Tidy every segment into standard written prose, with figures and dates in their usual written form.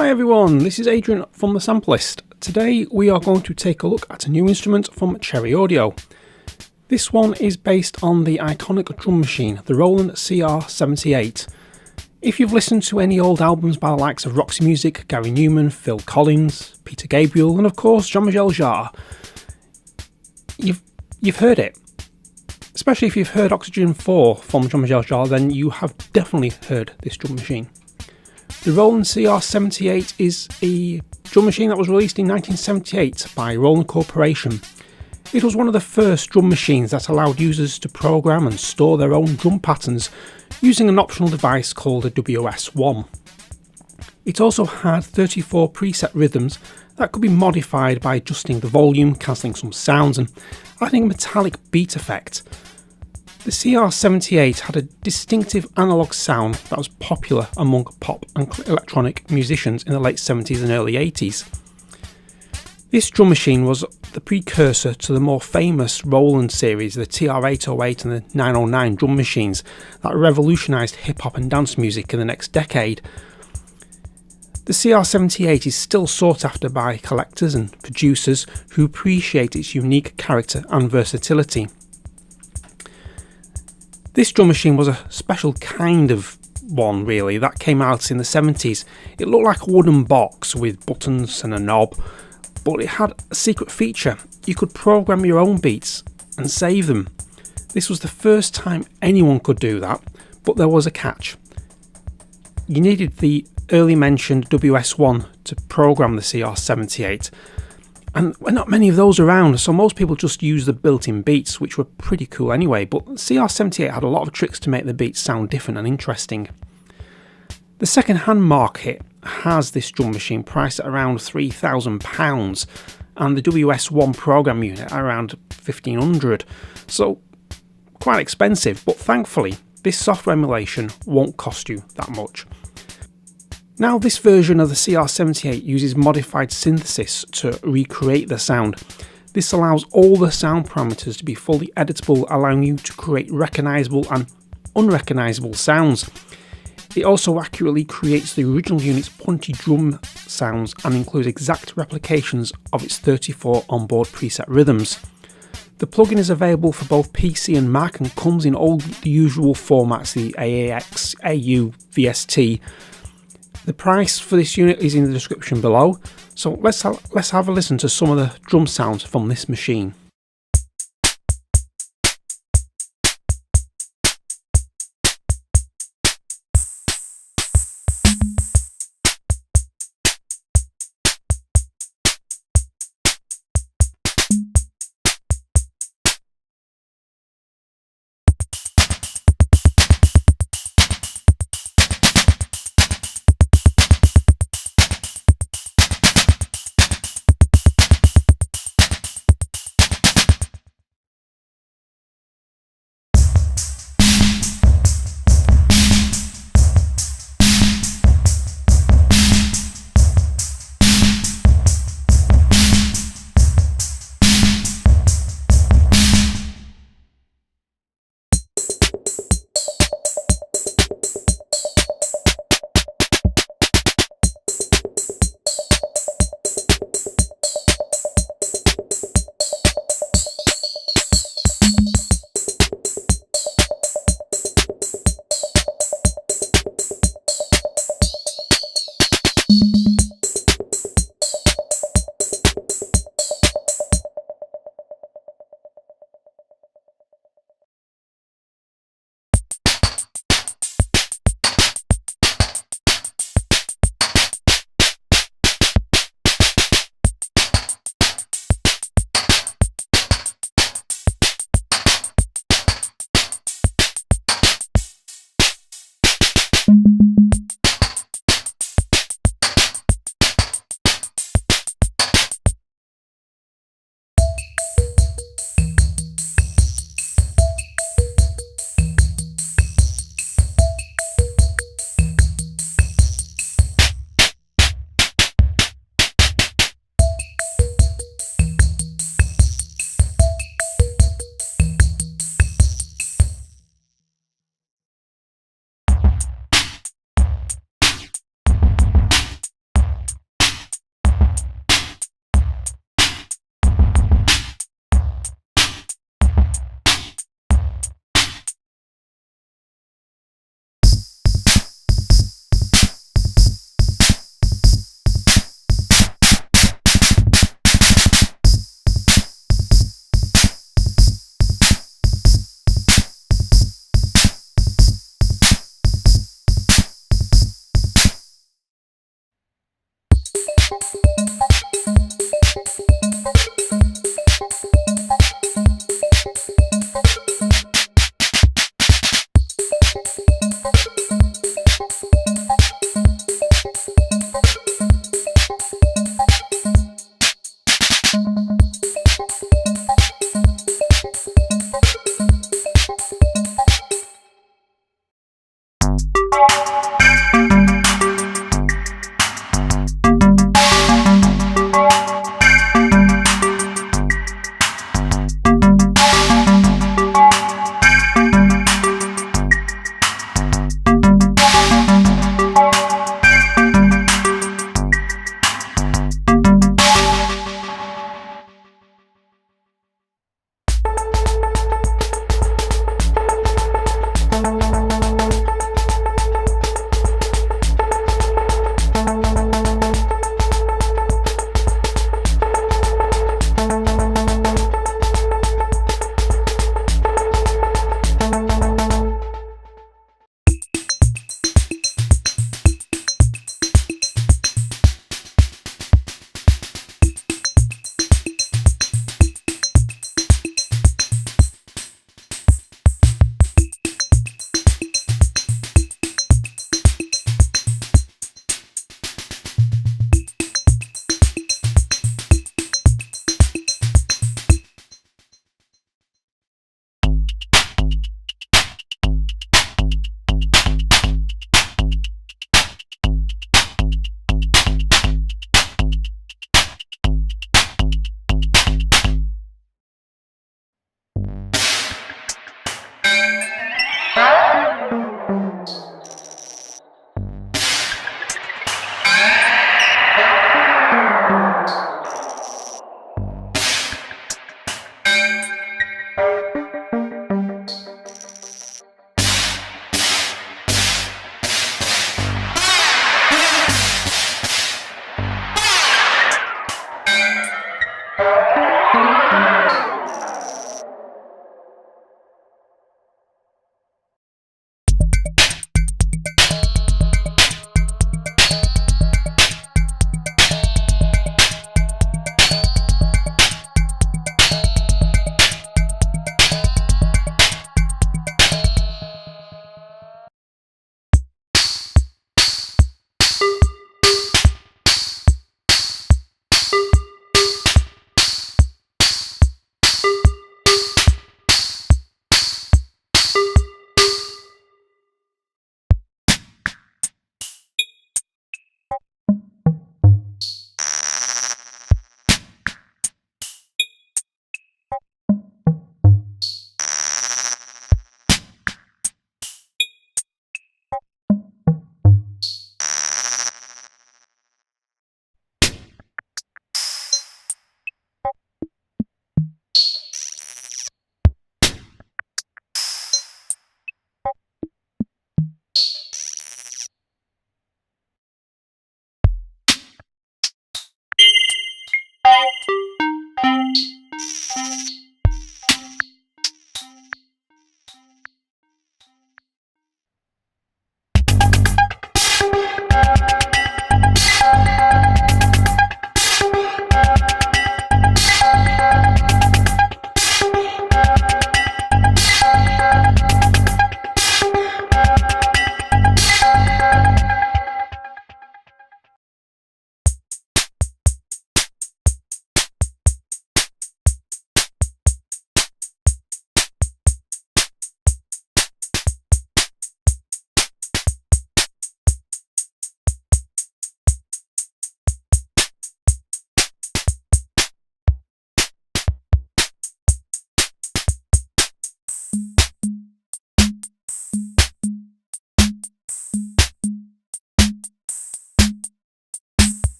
Hi everyone, this is Adrian from the Sampleist. Today we are going to take a look at a new instrument from Cherry Audio. This one is based on the iconic drum machine, the Roland CR-78. If you've listened to any old albums by the likes of Roxy Music, Gary Newman, Phil Collins, Peter Gabriel and of course Jean-Michel Jarre, you've heard it. Especially if you've heard Oxygen 4 from Jean-Michel Jarre, then you have definitely heard this drum machine. The Roland CR-78 is a drum machine that was released in 1978 by Roland Corporation. It was one of the first drum machines that allowed users to program and store their own drum patterns using an optional device called a WS1. It also had 34 preset rhythms that could be modified by adjusting the volume, cancelling some sounds and adding a metallic beat effect. The CR-78 had a distinctive analogue sound that was popular among pop and electronic musicians in the late 70s and early 80s. This drum machine was the precursor to the more famous Roland series, the TR-808 and the 909 drum machines that revolutionised hip-hop and dance music in the next decade. The CR-78 is still sought after by collectors and producers who appreciate its unique character and versatility. This drum machine was a special kind of one really that came out in the 70s. It looked like a wooden box with buttons and a knob, but it had a secret feature. You could program your own beats and save them. This was the first time anyone could do that, but there was a catch. You needed the early mentioned WS1 to program the CR-78. And there are not many of those around, so most people just use the built-in beats, which were pretty cool anyway, but CR-78 had a lot of tricks to make the beats sound different and interesting. The second-hand market has this drum machine priced at around £3,000 and the WS1 program unit at around £1,500, so quite expensive, but thankfully this software emulation won't cost you that much. Now this version of the CR-78 uses modified synthesis to recreate the sound. This allows all the sound parameters to be fully editable, allowing you to create recognisable and unrecognisable sounds. It also accurately creates the original unit's punchy drum sounds and includes exact replications of its 34 onboard preset rhythms. The plugin is available for both PC and Mac and comes in all the usual formats, the AAX, AU, VST. The price for this unit is in the description below, so let's have a listen to some of the drum sounds from this machine.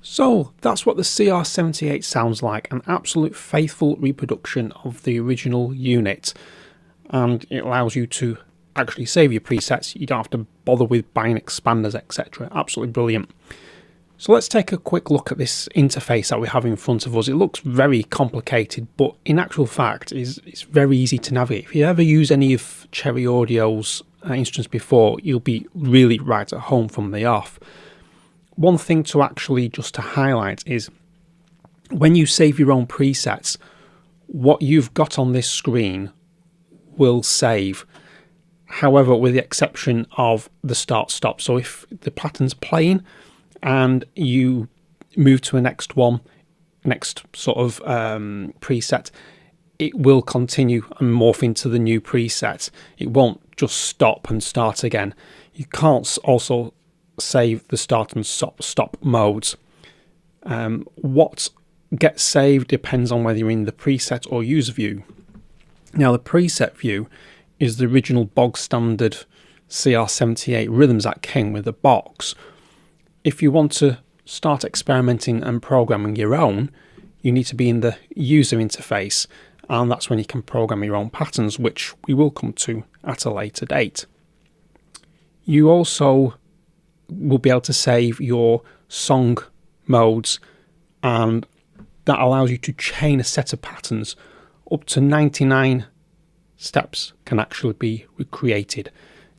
So that's what the CR-78 sounds like, an absolute faithful reproduction of the original unit, and it allows you to actually save your presets. You don't have to bother with buying expanders, etc. Absolutely brilliant. So let's take a quick look at this interface that we have in front of us. It looks very complicated, but in actual fact it's very easy to navigate. If you ever use any of Cherry Audio's instruments before, you'll be really right at home from the off. One thing to actually just to highlight is when you save your own presets, what you've got on this screen will save. However, with the exception of the start stop. So if the pattern's playing and you move to a next sort of preset, it will continue and morph into the new preset. It won't just stop and start again. You can't also save the start and stop modes. What gets saved depends on whether you're in the preset or user view. Now the preset view is the original bog standard CR-78 rhythms that came with the box. If you want to start experimenting and programming your own, you need to be in the user interface, and that's when you can program your own patterns, which we will come to at a later date. You also will be able to save your song modes, and that allows you to chain a set of patterns. Up to 99 steps can actually be recreated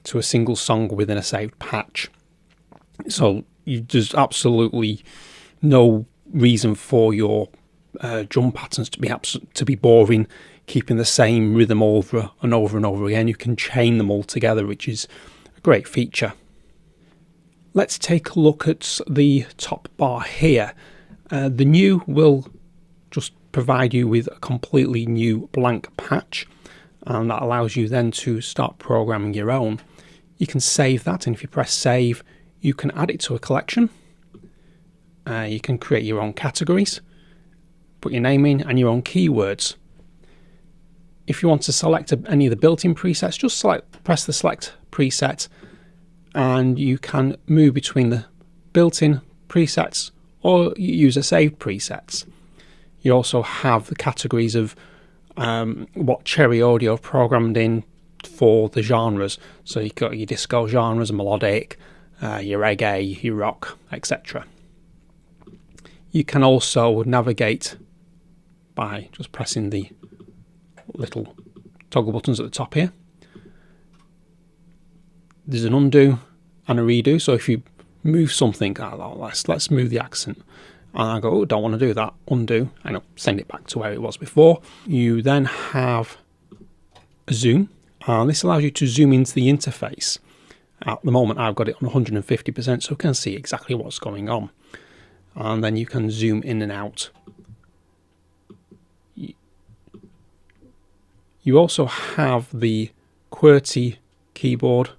to a single song within a saved patch. So there's absolutely no reason for your drum patterns to be boring, keeping the same rhythm over and over and over again. You can chain them all together, which is a great feature. Let's take a look at the top bar here. The new will just provide you with a completely new blank patch, and that allows you then to start programming your own. You can save that, and if you press save, you can add it to a collection. You can create your own categories, put your name in, and your own keywords. If you want to select any of the built-in presets, just press the select preset, and you can move between the built-in presets or use a saved presets. You also have the categories of what Cherry Audio have programmed in for the genres. So you've got your disco genres, melodic, your reggae, your rock, etc. You can also navigate by just pressing the little toggle buttons at the top here. There's an undo and a redo. So if you move something, let's move the accent, and I go, oh, don't want to do that, undo, and I'll send it back to where it was before. You then have a zoom, and this allows you to zoom into the interface. At the moment I've got it on 150%, so you can see exactly what's going on, and then you can zoom in and out. You also have the QWERTY keyboard,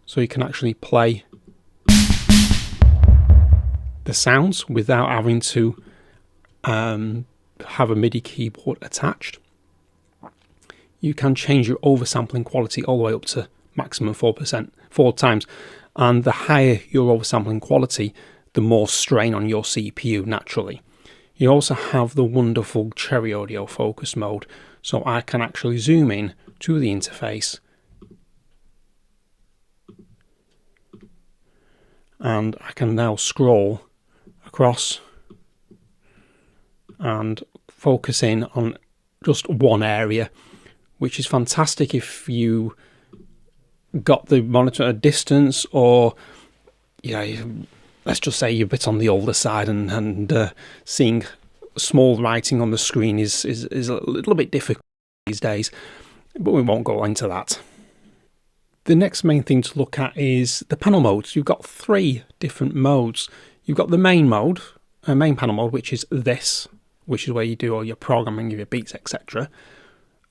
so you can actually play the sounds without having to have a MIDI keyboard attached. You can change your oversampling quality all the way up to maximum 4%, 4 times, and the higher your oversampling quality, the more strain on your CPU naturally. You also have the wonderful Cherry Audio focus mode, so I can actually zoom in to the interface and I can now scroll across and focus in on just one area, which is fantastic if you got the monitor at a distance, or let's just say you're a bit on the older side and seeing small writing on the screen is a little bit difficult these days, but we won't go into that. The next main thing to look at is the panel modes. You've got 3 different modes. You've got the main mode, main panel mode, which is this, which is where you do all your programming, your beats, etc.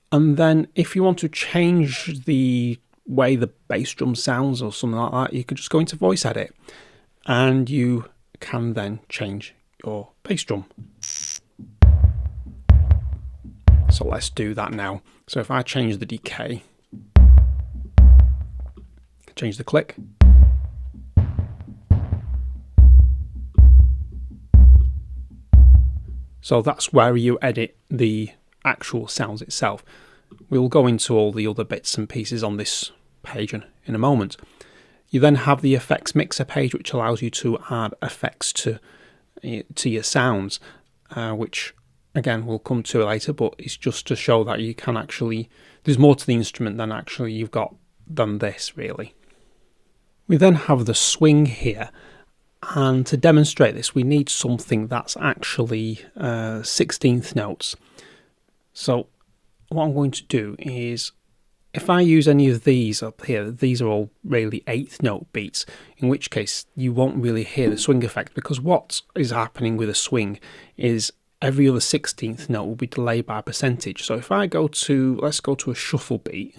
And then if you want to change the way the bass drum sounds or something like that, you could just go into voice edit and you can then change your bass drum. So let's do that now. So if I change the decay, change the click, So that's where you edit the actual sounds itself. We'll go into all the other bits and pieces on this page in a moment. You then have the effects mixer page, which allows you to add effects to your sounds, which again we'll come to later, but it's just to show that you can actually, there's more to the instrument than actually you've got than this really. We then have the swing here, and to demonstrate this we need something that's actually 16th notes. So what I'm going to do is, if I use any of these up here, these are all really 8th note beats, in which case you won't really hear the swing effect, because what is happening with a swing is every other 16th note will be delayed by a percentage. So if I go to, let's go to a shuffle beat.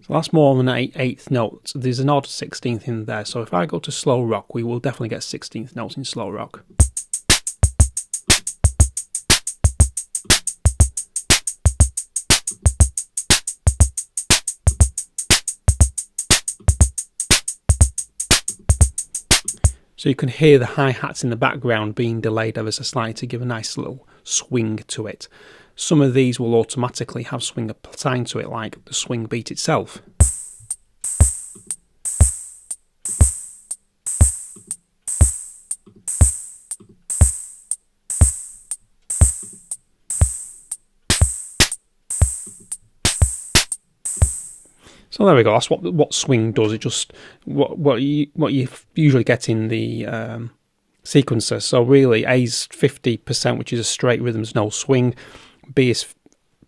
So that's more than an 8th note. There's an odd 16th in there. So if I go to slow rock, we will definitely get 16th notes in slow rock. So you can hear the hi-hats in the background being delayed ever so slightly to give a nice little swing to it. Some of these will automatically have swing assigned to it, like the swing beat itself. So there we go. That's what swing does. It just what you usually get in the sequencer. So really, A's 50%, which is a straight rhythms, no swing. B is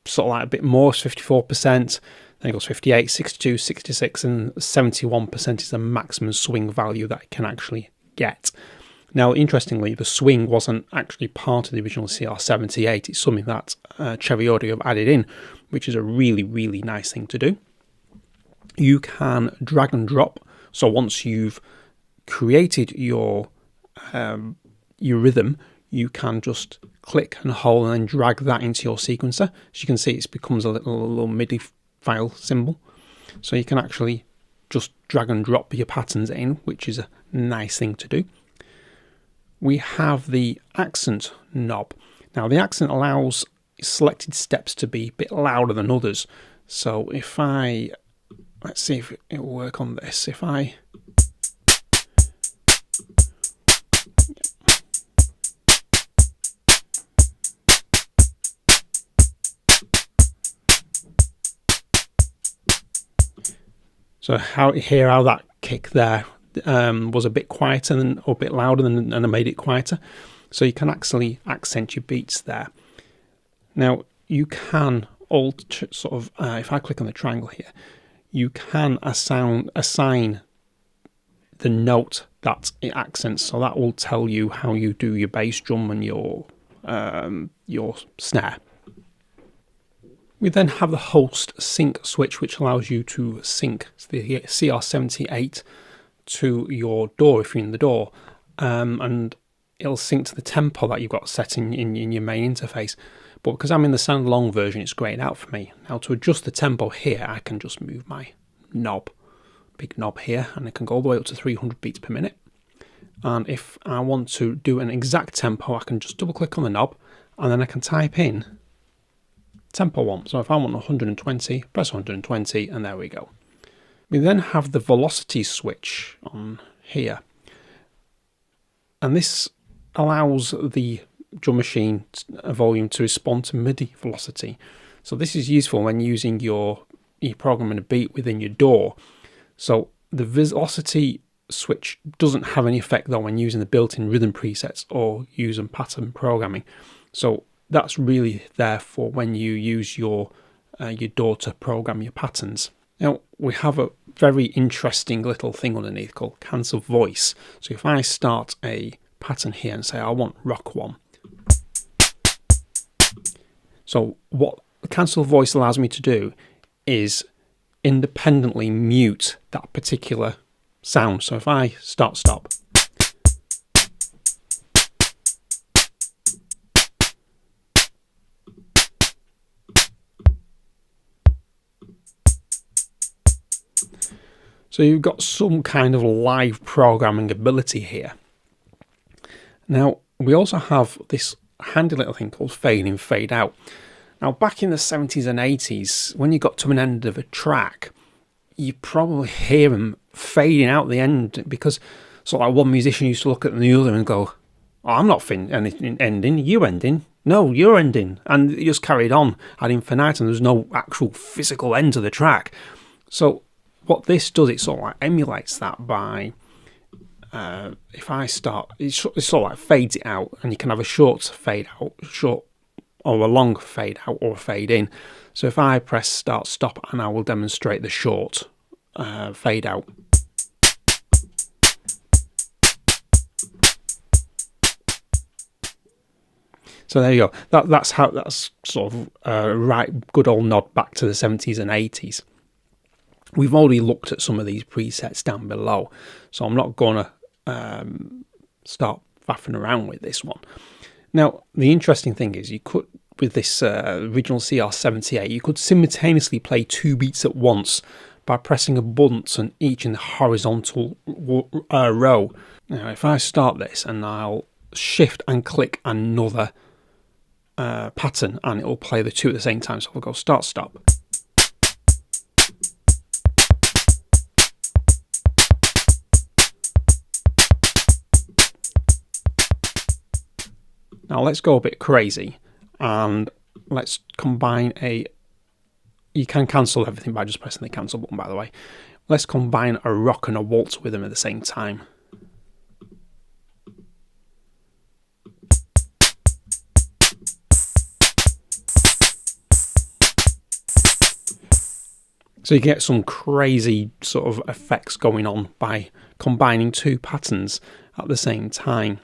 sort of like a bit more, it's 54%. Then it goes 58, 62, 66, and 71% is the maximum swing value that it can actually get. Now, interestingly, the swing wasn't actually part of the original CR-78. It's something that Cherry Audio have added in, which is a really, really nice thing to do. You can drag and drop. So once you've created your rhythm, you can just click and hold and then drag that into your sequencer. As you can see, it becomes a little MIDI file symbol. So you can actually just drag and drop your patterns in, which is a nice thing to do. We have the accent knob. Now the accent allows selected steps to be a bit louder than others. So if I, let's see if it will work on this. If I hear how that kick there was a bit quieter or a bit louder and I made it quieter. So you can actually accent your beats there. Now you can alter sort of if I click on the triangle here, you can assign the note that it accents. So that will tell you how you do your bass drum and your snare. We then have the host sync switch, which allows you to sync the CR-78 to your DAW if you're in the DAW, and it'll sync to the tempo that you've got set in your main interface. But because I'm in the standalone version, it's grayed out for me. Now to adjust the tempo here, I can just move my knob, big knob here, and it can go all the way up to 300 beats per minute. And if I want to do an exact tempo, I can just double click on the knob, and then I can type in tempo 1. So if I want 120, press 120, and there we go. We then have the velocity switch on here, and this allows the drum machine volume to respond to MIDI velocity. So this is useful when using your programming a beat within your DAW. So the velocity switch doesn't have any effect though when using the built-in rhythm presets or using pattern programming. So that's really there for when you use your DAW to program your patterns. Now we have a very interesting little thing underneath called cancel voice. So if I start a pattern here and say I want rock 1. So what the cancel voice allows me to do is independently mute that particular sound. So if I stop, So you've got some kind of live programming ability here. Now, we also have this handy little thing called fade in, fade out. Now, back in the 70s and 80s, when you got to an end of a track, you probably hear them fading out the end, because sort of like one musician used to look at the other and go, "Oh, I'm not ending, you ending. No, you're ending." And it just carried on ad infinitum. There's no actual physical end to the track. So what this does, it sort of like emulates that by, if I start, it sort of like fades it out, and you can have a short fade out, or a long fade out, or a fade in. So if I press start stop, and I will demonstrate the short fade out. So there you go. That's sort of a right good old nod back to the 70s and 80s. We've already looked at some of these presets down below, so I'm not going to start faffing around with this one. Now, the interesting thing is, you could, with this original CR-78, you could simultaneously play 2 beats at once by pressing a button each in the horizontal row. Now, if I start this, and I'll shift and click another pattern, and it will play the 2 at the same time. So we'll go start, stop. Now let's go a bit crazy, and let's combine you can cancel everything by just pressing the cancel button, by the way. Let's combine a rock and a waltz with them at the same time. So you get some crazy sort of effects going on by combining 2 patterns at the same time.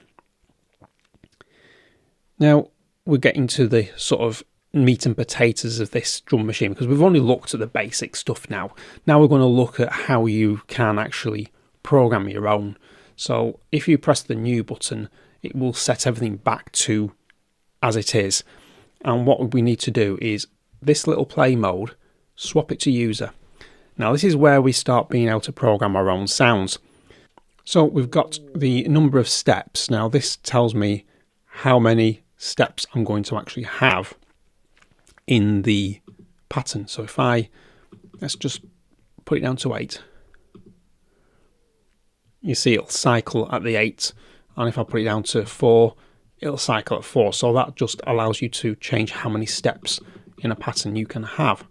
Now we're getting to the sort of meat and potatoes of this drum machine, because we've only looked at the basic stuff now. Now we're going to look at how you can actually program your own. So if you press the new button, it will set everything back to as it is. And what we need to do is this little play mode, swap it to user. Now this is where we start being able to program our own sounds. So we've got the number of steps. Now this tells me how many steps I'm going to actually have in the pattern. So if let's just put it down to 8. You see it'll cycle at the 8, and if I put it down to 4, it'll cycle at 4. So that just allows you to change how many steps in a pattern you can have.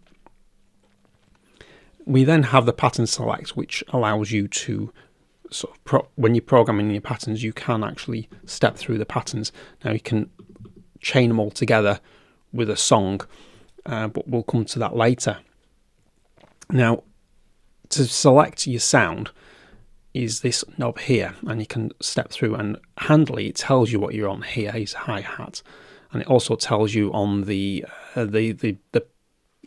We then have the pattern select, which allows you to sort of when you're programming your patterns, you can actually step through the patterns. Now you can chain them all together with a song, but we'll come to that later. Now, to select your sound is this knob here, and you can step through, and handily it tells you what you're on. Here is hi-hat, and it also tells you on the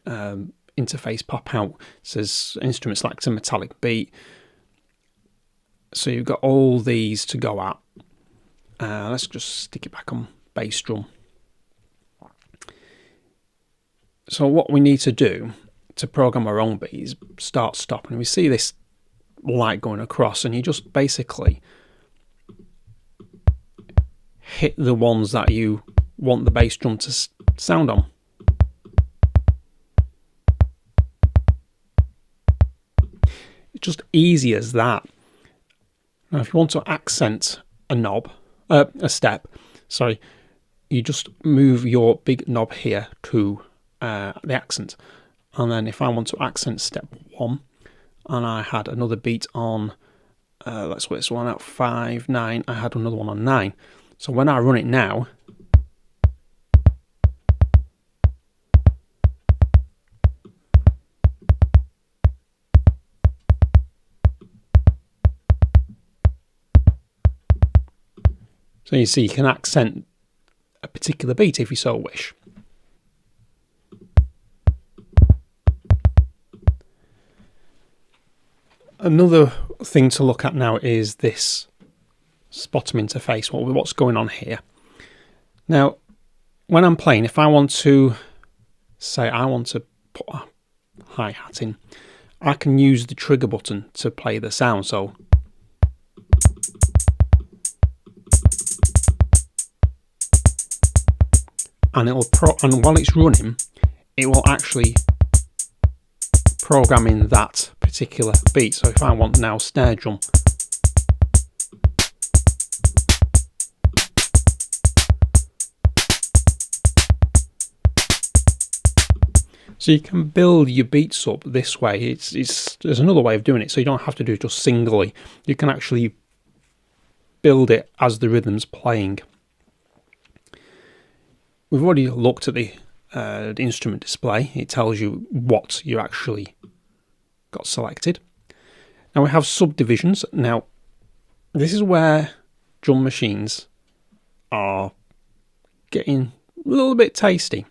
interface pop out, it says instrument select a metallic beat. So you've got all these to go at. Let's just stick it back on bass drum. So what we need to do to program our own beat is start, stop, and we see this light going across, and you just basically hit the ones that you want the bass drum to sound on. It's just easy as that. Now, if you want to accent a step, sorry, you just move your big knob here to the accent. And then if I want to accent step 1, and I had another beat on, let's work this one out, 5, 9, I had another one on 9. So when I run it now, so you see you can accent a particular beat if you so wish. Another thing to look at now is this bottom interface, what's going on here. Now, when I'm playing, if I want to say I want to put a hi-hat in, I can use the trigger button to play the sound. So and and while it's running, it will actually program in that particular beat. So if I want now snare drum, so you can build your beats up this way. There's another way of doing it, so you don't have to do it just singly. You can actually build it as the rhythm's playing. We've already looked at the instrument display. It tells you what you actually got selected. Now we have subdivisions. Now this is where drum machines are getting a little bit tasty.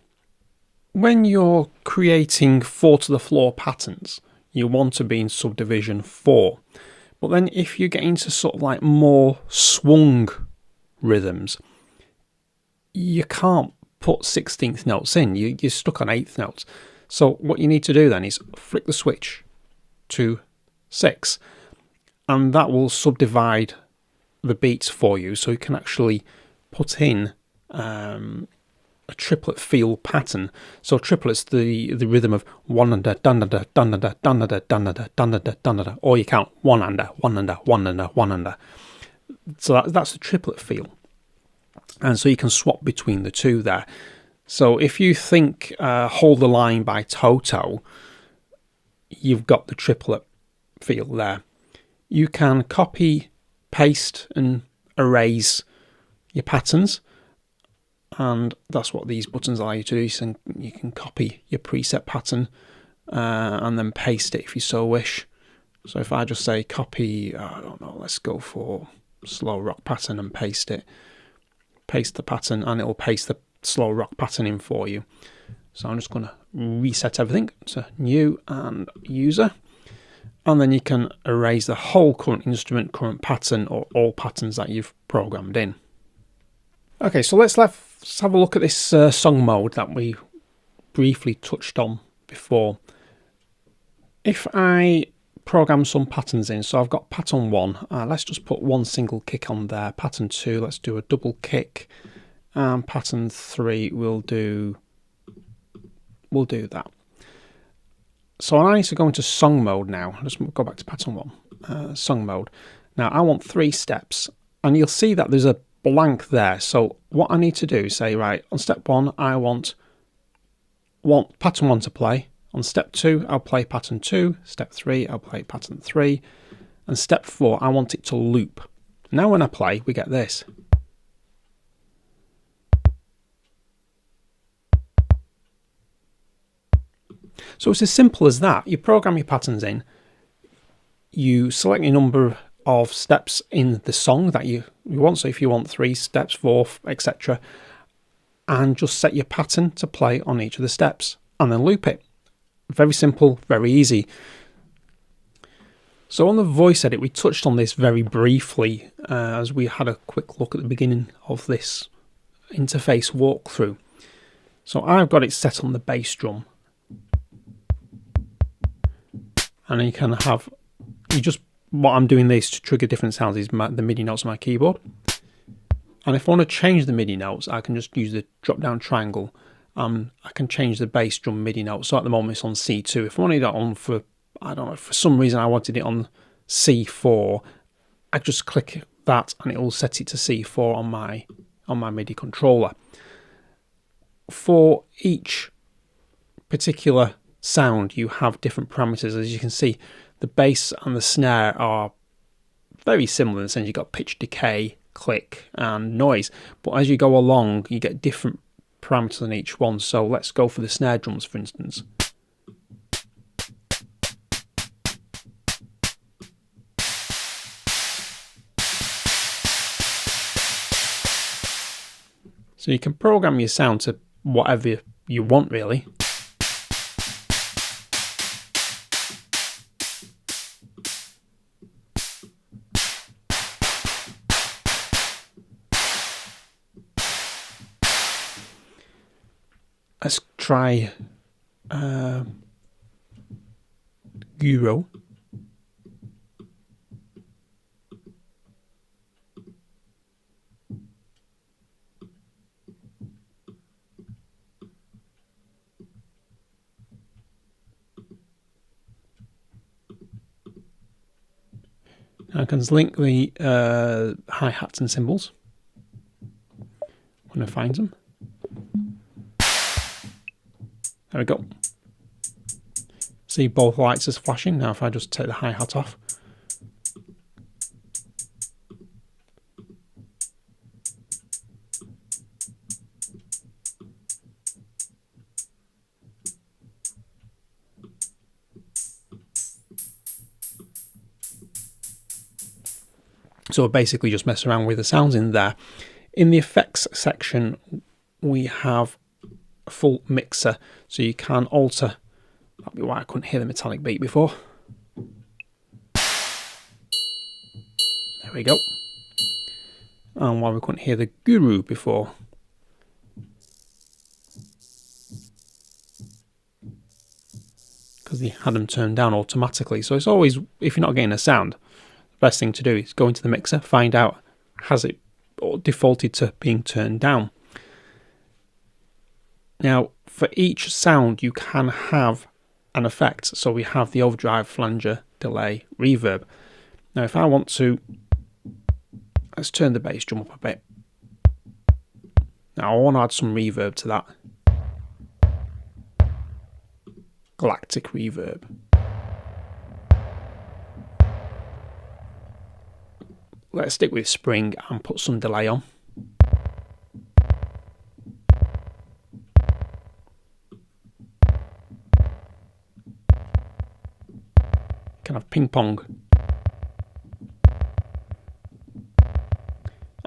When you're creating 4 to the floor patterns, you want to be in subdivision 4. But then if you get into sort of like more swung rhythms, you can't put 16th notes in. You're stuck on 8th notes. So what you need to do then is flick the switch to 6, and that will subdivide the beats for you, so you can actually put in a triplet feel pattern. So triplet's the rhythm of one under, dun under, dun under, dun under, dun under, dun under, dun under, or you count one under, one under, one under, one under. So that's the triplet feel, and so you can swap between the two there. So if you think Hold the Line by Toto, you've got the triplet feel there. You can copy, paste and erase your patterns, and that's what these buttons allow you to do. So you can copy your preset pattern and then paste it if you so wish. So if I just say copy, I don't know, let's go for slow rock pattern and paste it, paste the pattern, and it'll paste the slow rock pattern in for you. So I'm just going to reset everything to new and user, and then you can erase the whole current instrument, current pattern, or all patterns that you've programmed in. Okay, so let's have a look at this song mode that we briefly touched on before. If I program some patterns in, so I've got pattern 1, let's just put one single kick on there. Pattern 2, let's do a double kick, and pattern 3 we'll do that. So I need to go into song mode now. Let's go back to pattern 1, song mode. Now I want 3 steps, and you'll see that there's a blank there. So what I need to do is say, right, on step 1 I want pattern 1 to play. On step 2 I'll play pattern 2, step 3 I'll play pattern 3, and step 4 I want it to loop. Now when I play, we get this. So it's as simple as that. You program your patterns in, you select your number of steps in the song that you want, so if you want 3 steps, 4, etc., and just set your pattern to play on each of the steps and then loop it. Very simple, very easy. So on the voice edit, we touched on this very briefly as we had a quick look at the beginning of this interface walkthrough. So I've got it set on the bass drum, and you can have, what I'm doing this to trigger different sounds is the MIDI notes on my keyboard. And if I want to change the MIDI notes, I can just use the drop down triangle. I can change the bass drum MIDI notes. So at the moment it's on C2. If I wanted it on for, I don't know, for some reason I wanted it on C4, I just click that and it will set it to C4 on my MIDI controller. For each particular sound you have different parameters. As you can see, the bass and the snare are very similar in the sense you've got pitch, decay, click and noise, but as you go along you get different parameters on each one. So let's go for the snare drums, for instance. So you can program your sound to whatever you want, really. Let's try gyro. I can link the hi-hats and cymbals when I find them. There we go. See both lights is flashing. Now if I just take the hi-hat off. So basically just mess around with the sounds in there. In the effects section, we have a full mixer, so you can alter. That'd be why I couldn't hear the metallic beat before. There we go. And why we couldn't hear the guru before. Because he had them turned down automatically. So it's always, if you're not getting a sound, best thing to do is go into the mixer, find out has it defaulted to being turned down. Now for each sound you can have an effect, so we have the overdrive, flanger, delay, reverb. Now if I want to, let's turn the bass drum up a bit. Now I want to add some reverb to that. Galactic reverb. Let's stick with spring and put some delay on. Kind of ping pong.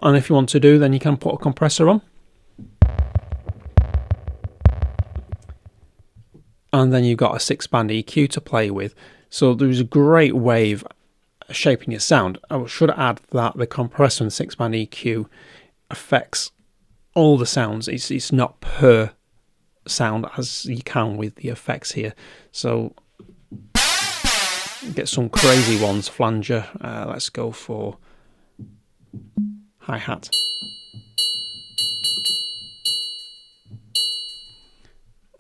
And if you want to do, then you can put a compressor on. And then you've got a 6-band EQ to play with. So there's a great way of shaping your sound. I should add that the compressor and 6-band EQ affects all the sounds. It's not per sound as you can with the effects here. So get some crazy ones. Flanger. Let's go for hi-hat.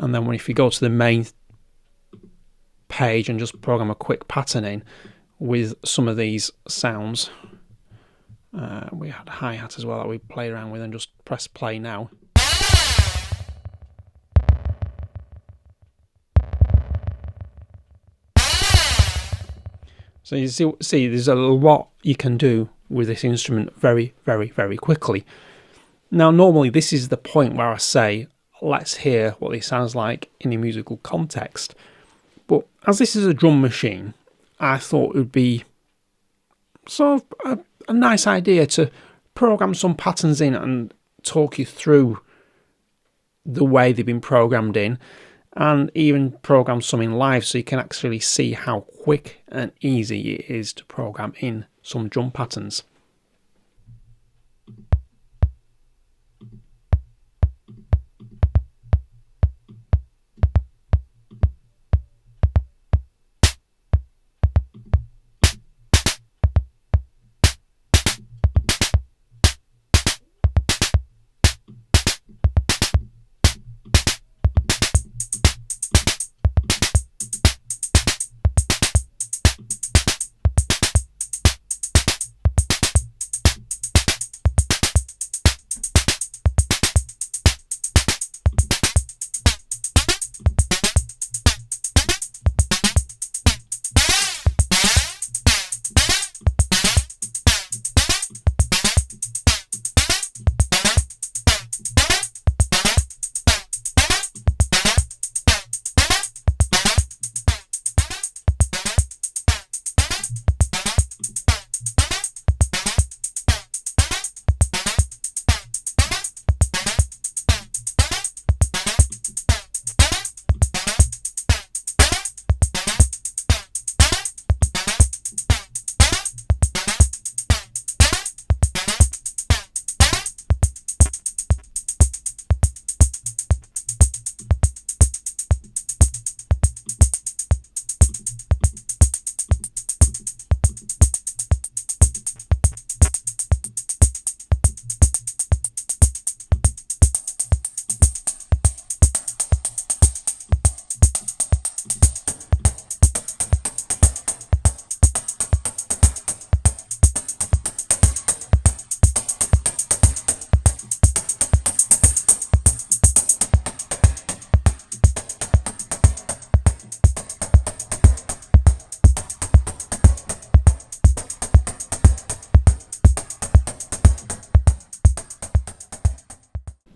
And then if you go to the main page and just program a quick pattern in with some of these sounds, we had a hi-hat as well that we played around with, and just press play now. So you see there's a lot you can do with this instrument very, very, very quickly. Now normally this is the point where I say, let's hear what this sounds like in a musical context. But as this is a drum machine, I thought it would be sort of a nice idea to program some patterns in and talk you through the way they've been programmed in, and even program some in live so you can actually see how quick and easy it is to program in some drum patterns.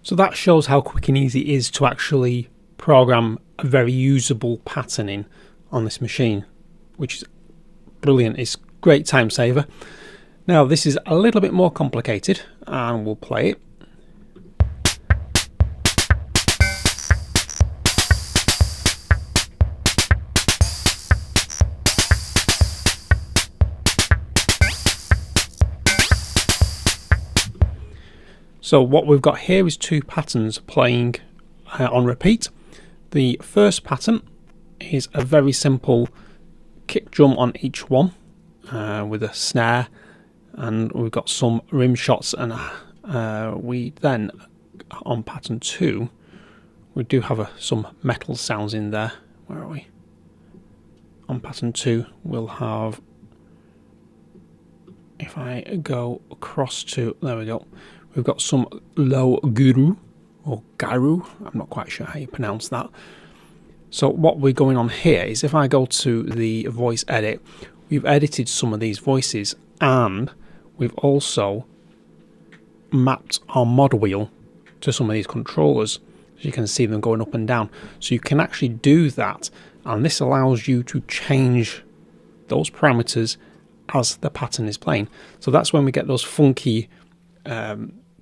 So that shows how quick and easy it is to actually program a very usable patterning on this machine, which is brilliant. It's a great time saver. Now this is a little bit more complicated, and we'll play it. So what we've got here is two patterns playing on repeat. The first pattern is a very simple kick drum on each one with a snare, and we've got some rim shots, and we then, on pattern 2, we do have some metal sounds in there. Where are we? On pattern 2 we'll have, if I go across to, there we go, we've got some low guru, or garu, I'm not quite sure how you pronounce that. So what we're going on here is, if I go to the voice edit, we've edited some of these voices, and we've also mapped our mod wheel to some of these controllers, so you can see them going up and down. So you can actually do that, and this allows you to change those parameters as the pattern is playing. So that's when we get those funky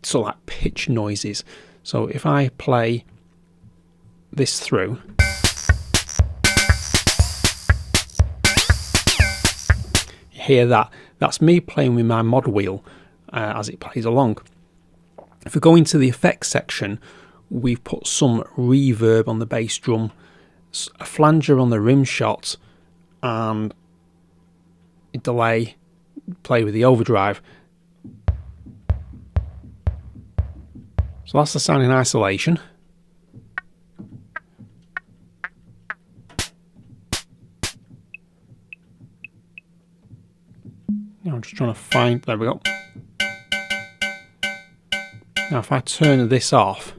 sort of like pitch noises. So if I play this through, you hear that. That's me playing with my mod wheel as it plays along. If we go into the effects section, we've put some reverb on the bass drum, a flanger on the rim shot, and a delay, play with the overdrive. So that's the sound in isolation. Now I'm just trying to find, there we go. Now if I turn this off,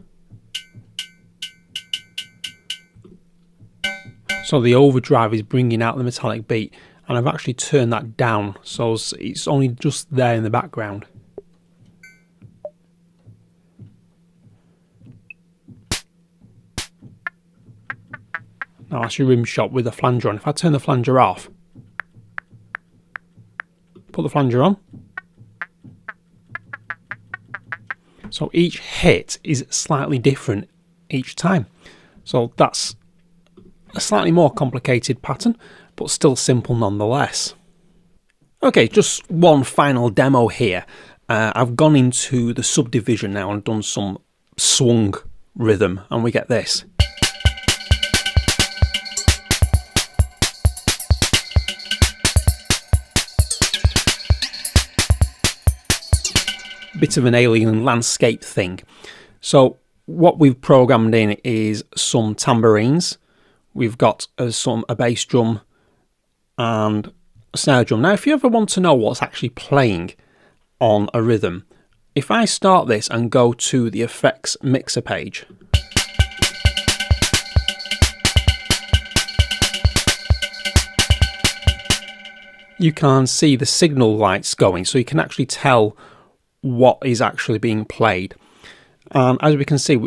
so the overdrive is bringing out the metallic beat, and I've actually turned that down, so it's only just there in the background. Now that's your rim shot with the flanger on. If I turn the flanger off, put the flanger on, so each hit is slightly different each time. So that's a slightly more complicated pattern, but still simple nonetheless. Okay, just one final demo here. I've gone into the subdivision now and done some swung rhythm, and we get this. Bit of an alien landscape thing. So what we've programmed in is some tambourines. We've got a bass drum and a snare drum. Now if you ever want to know what's actually playing on a rhythm, if I start this and go to the effects mixer page, you can see the signal lights going, so you can actually tell what is actually being played. And as we can see,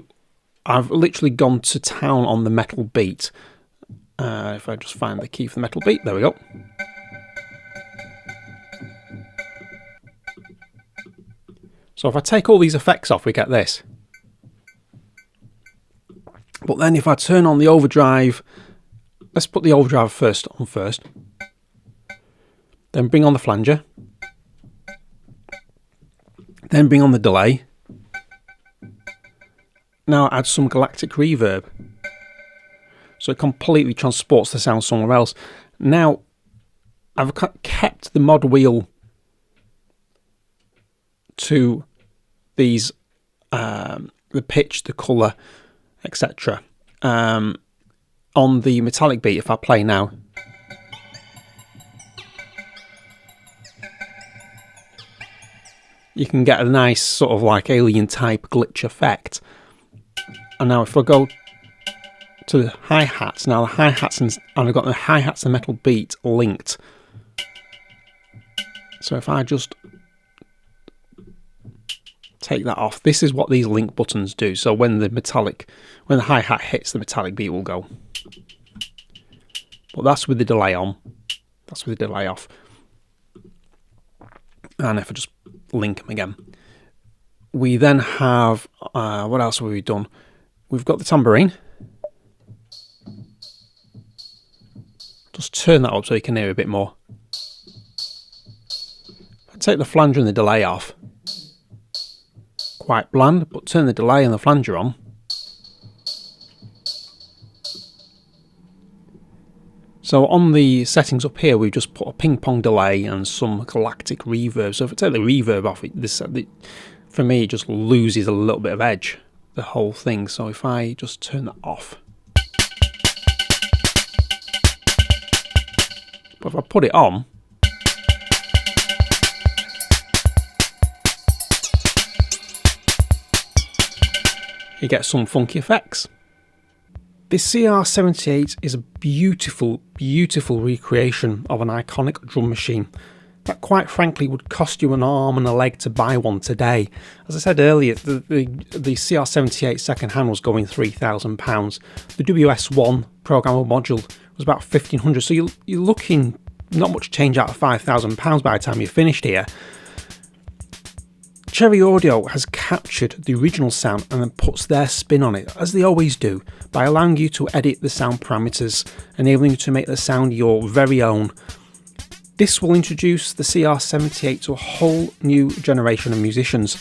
I've literally gone to town on the metal beat. If I just find the key for the metal beat, there we go. So if I take all these effects off, we get this. But then if I turn on the overdrive, let's put the overdrive on first. Then bring on the flanger. Then bring on the delay. Now add some galactic reverb, so it completely transports the sound somewhere else. Now I've kept the mod wheel to these, the pitch, the colour, etc. On the metallic beat, if I play now, you can get a nice sort of like alien type glitch effect. And now if I go to the hi-hats, now the hi-hats, and I've got the hi-hats and metal beat linked. So if I just take that off. This is what these link buttons do. So when the hi-hat hits, the metallic beat will go. But that's with the delay on. That's with the delay off. And if I just link them again. We then have, what else have we done? We've got the tambourine. Just turn that up so you can hear a bit more. Take the flanger and the delay off. Quite bland, but turn the delay and the flanger on. So on the settings up here, we've just put a ping pong delay and some galactic reverb. So if I take the reverb off, for me it just loses a little bit of edge, the whole thing. So if I just turn that off. But if I put it on, you get some funky effects. This CR-78 is a beautiful, beautiful recreation of an iconic drum machine that quite frankly would cost you an arm and a leg to buy one today. As I said earlier, the CR-78 second hand was going £3,000. The WS1 programmable module was about £1,500, so you're looking not much change out of £5,000 by the time you're finished here. Cherry Audio has captured the original sound and then puts their spin on it, as they always do, by allowing you to edit the sound parameters, enabling you to make the sound your very own. This will introduce the CR-78 to a whole new generation of musicians.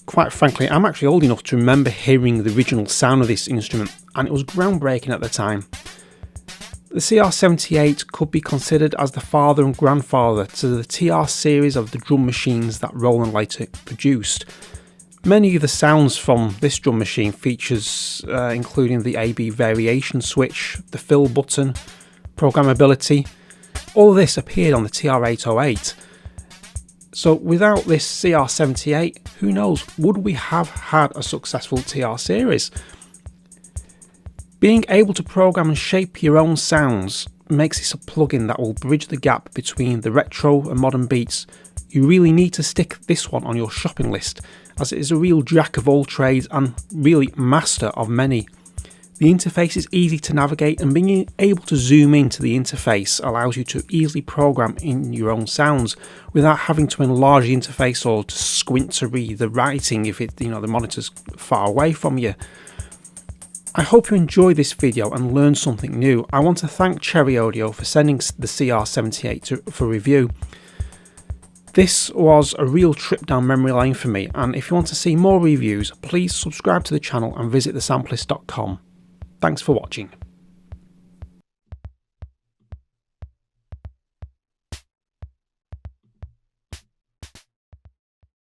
Quite frankly, I'm actually old enough to remember hearing the original sound of this instrument, and it was groundbreaking at the time. The CR-78 could be considered as the father and grandfather to the TR series of the drum machines that Roland later produced. Many of the sounds from this drum machine features including the AB variation switch, the fill button, programmability. All of this appeared on the TR-808. So without this CR-78, who knows, would we have had a successful TR series? Being able to program and shape your own sounds makes this a plugin that will bridge the gap between the retro and modern beats. You really need to stick this one on your shopping list, as it is a real jack of all trades and really master of many. The interface is easy to navigate, and being able to zoom into the interface allows you to easily program in your own sounds without having to enlarge the interface or to squint to read the writing if the monitor's far away from you. I hope you enjoyed this video and learned something new. I want to thank Cherry Audio for sending the CR-78 for review. This was a real trip down memory lane for me, and if you want to see more reviews, please subscribe to the channel and visit thesamplist.com. Thanks for watching.